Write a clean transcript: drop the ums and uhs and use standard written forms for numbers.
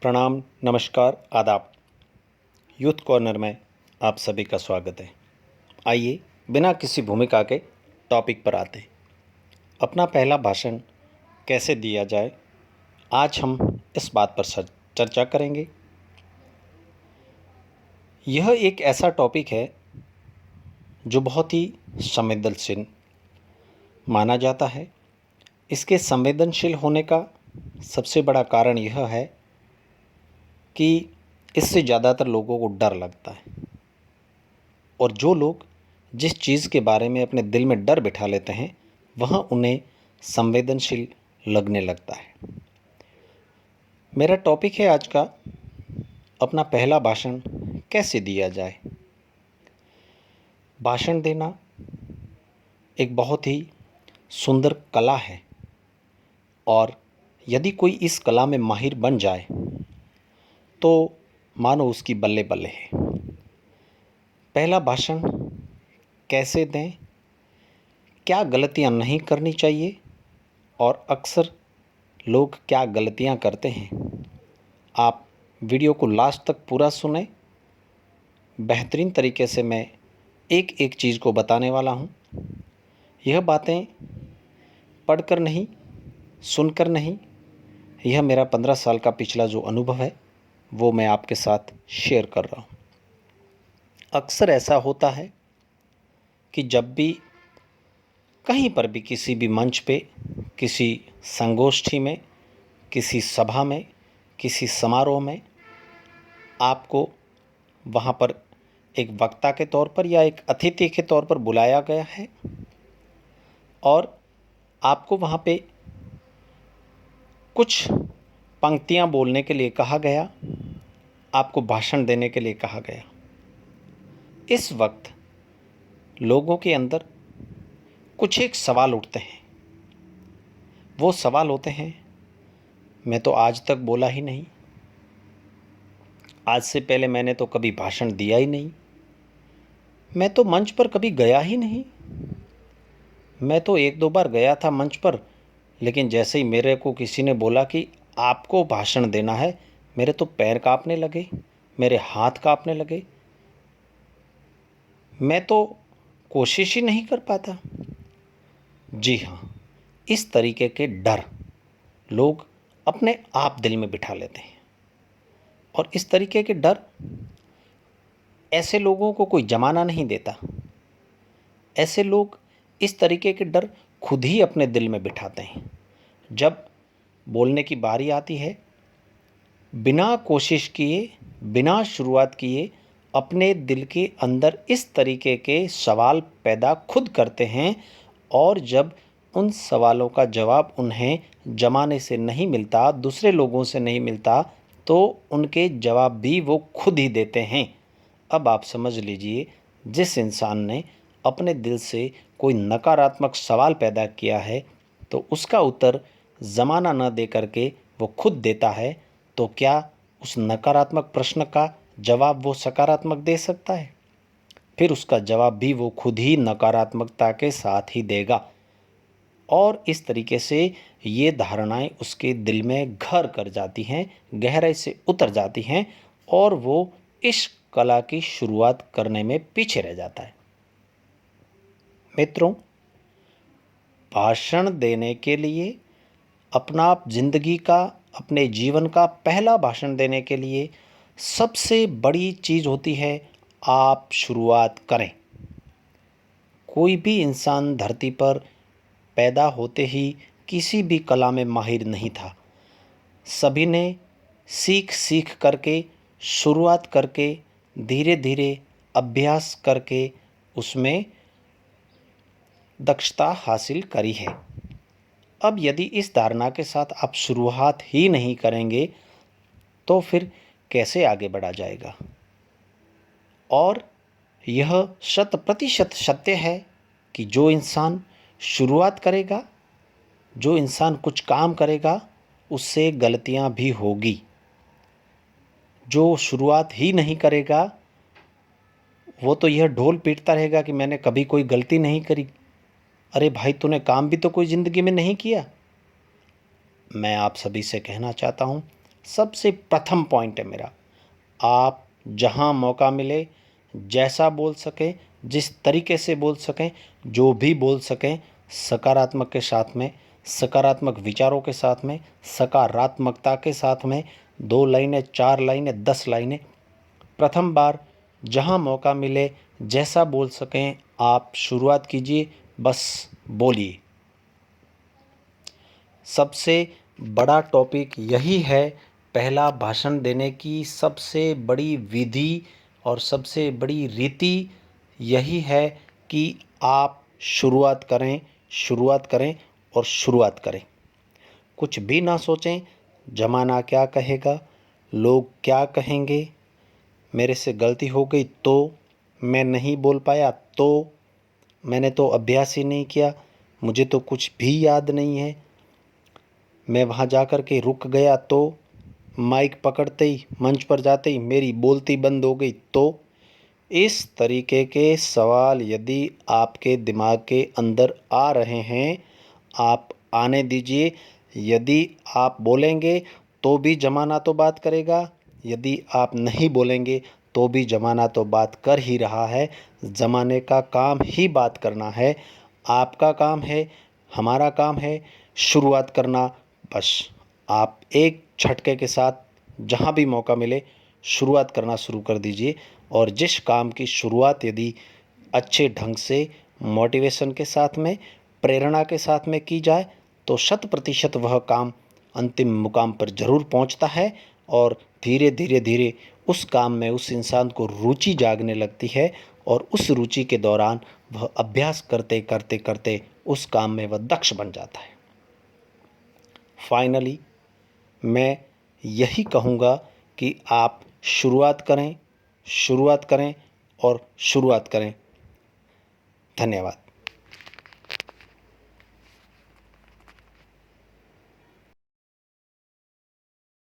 प्रणाम, नमस्कार, आदाब। यूथ कॉर्नर में आप सभी का स्वागत है। आइए बिना किसी भूमिका के टॉपिक पर आते हैं। अपना पहला भाषण कैसे दिया जाए, आज हम इस बात पर चर्चा करेंगे। यह एक ऐसा टॉपिक है जो बहुत ही संवेदनशील माना जाता है। इसके संवेदनशील होने का सबसे बड़ा कारण यह है कि इससे ज़्यादातर लोगों को डर लगता है, और जो लोग जिस चीज़ के बारे में अपने दिल में डर बिठा लेते हैं वह उन्हें संवेदनशील लगने लगता है। मेरा टॉपिक है आज का, अपना पहला भाषण कैसे दिया जाए। भाषण देना एक बहुत ही सुंदर कला है, और यदि कोई इस कला में माहिर बन जाए तो मानो उसकी बल्ले बल्ले है। पहला भाषण कैसे दें, क्या गलतियां नहीं करनी चाहिए, और अक्सर लोग क्या गलतियां करते हैं, आप वीडियो को लास्ट तक पूरा सुने। बेहतरीन तरीके से मैं एक एक चीज़ को बताने वाला हूं। यह बातें पढ़कर नहीं, सुनकर नहीं, यह मेरा 15 साल का पिछला जो अनुभव है वो मैं आपके साथ शेयर कर रहा हूं। अक्सर ऐसा होता है कि जब भी कहीं पर भी, किसी भी मंच पे, किसी संगोष्ठी में, किसी सभा में, किसी समारोह में आपको वहाँ पर एक वक्ता के तौर पर या एक अतिथि के तौर पर बुलाया गया है, और आपको वहाँ पे कुछ पंक्तियाँ बोलने के लिए कहा गया, आपको भाषण देने के लिए कहा गया। इस वक्त लोगों के अंदर कुछ एक सवाल उठते हैं। वो सवाल होते हैं, मैं तो आज तक बोला ही नहीं, आज से पहले मैंने तो कभी भाषण दिया ही नहीं, मैं तो मंच पर कभी गया ही नहीं, मैं तो एक दो बार गया था मंच पर, लेकिन जैसे ही मेरे को किसी ने बोला कि आपको भाषण देना है, मेरे तो पैर कांपने लगे, मेरे हाथ कांपने लगे, मैं तो कोशिश ही नहीं कर पाता। जी हाँ, इस तरीके के डर लोग अपने आप दिल में बिठा लेते हैं, और इस तरीके के डर ऐसे लोगों को कोई जमाना नहीं देता। ऐसे लोग इस तरीके के डर खुद ही अपने दिल में बिठाते हैं। जब बोलने की बारी आती है, बिना कोशिश किए, बिना शुरुआत किए अपने दिल के अंदर इस तरीके के सवाल पैदा खुद करते हैं, और जब उन सवालों का जवाब उन्हें जमाने से नहीं मिलता, दूसरे लोगों से नहीं मिलता, तो उनके जवाब भी वो खुद ही देते हैं। अब आप समझ लीजिए, जिस इंसान ने अपने दिल से कोई नकारात्मक सवाल पैदा किया है तो उसका उत्तर ज़माना न दे करके वो खुद देता है, तो क्या उस नकारात्मक प्रश्न का जवाब वो सकारात्मक दे सकता है? फिर उसका जवाब भी वो खुद ही नकारात्मकता के साथ ही देगा, और इस तरीके से ये धारणाएं उसके दिल में घर कर जाती हैं, गहराई से उतर जाती हैं, और वो इस कला की शुरुआत करने में पीछे रह जाता है। मित्रों, भाषण देने के लिए, अपना जिंदगी का, अपने जीवन का पहला भाषण देने के लिए सबसे बड़ी चीज़ होती है, आप शुरुआत करें। कोई भी इंसान धरती पर पैदा होते ही किसी भी कला में माहिर नहीं था। सभी ने सीख सीख करके, शुरुआत करके, धीरे धीरे अभ्यास करके उसमें दक्षता हासिल करी है। अब यदि इस धारणा के साथ आप शुरुआत ही नहीं करेंगे तो फिर कैसे आगे बढ़ा जाएगा? और यह 100% सत्य है कि जो इंसान शुरुआत करेगा, जो इंसान कुछ काम करेगा, उससे गलतियां भी होगी। जो शुरुआत ही नहीं करेगा वो तो यह ढोल पीटता रहेगा कि मैंने कभी कोई गलती नहीं करी। अरे भाई, तूने काम भी तो कोई ज़िंदगी में नहीं किया। मैं आप सभी से कहना चाहता हूँ, सबसे प्रथम पॉइंट है मेरा, आप जहाँ मौका मिले जैसा बोल सकें, जिस तरीके से बोल सकें, जो भी बोल सकें, सकारात्मक के साथ में, सकारात्मक विचारों के साथ में, सकारात्मकता के साथ में, 2 लाइनें, 4 लाइनें, 10 लाइनें, प्रथम बार जहाँ मौका मिले जैसा बोल सकें आप शुरुआत कीजिए, बस बोलिए। सबसे बड़ा टॉपिक यही है, पहला भाषण देने की सबसे बड़ी विधि और सबसे बड़ी रीति यही है कि आप शुरुआत करें, शुरुआत करें और शुरुआत करें। कुछ भी ना सोचें, ज़माना क्या कहेगा, लोग क्या कहेंगे, मेरे से गलती हो गई तो, मैं नहीं बोल पाया तो, मैंने तो अभ्यास ही नहीं किया, मुझे तो कुछ भी याद नहीं है, मैं वहाँ जा कर के रुक गया तो, माइक पकड़ते ही, मंच पर जाते ही मेरी बोलती बंद हो गई तो। इस तरीके के सवाल यदि आपके दिमाग के अंदर आ रहे हैं, आप आने दीजिए। यदि आप बोलेंगे तो भी ज़माना तो बात करेगा, यदि आप नहीं बोलेंगे तो भी ज़माना तो बात कर ही रहा है। ज़माने का काम ही बात करना है, आपका काम है, हमारा काम है शुरुआत करना। बस आप एक झटके के साथ जहाँ भी मौका मिले शुरुआत करना शुरू कर दीजिए। और जिस काम की शुरुआत यदि अच्छे ढंग से, मोटिवेशन के साथ में, प्रेरणा के साथ में की जाए तो 100% वह काम अंतिम मुकाम पर ज़रूर पहुंचता है। और धीरे धीरे धीरे उस काम में उस इंसान को रुचि जागने लगती है और उस रुचि के दौरान वह अभ्यास करते करते करते उस काम में वह दक्ष बन जाता है। फाइनली मैं यही कहूँगा कि आप शुरुआत करें, शुरुआत करें और शुरुआत करें। धन्यवाद।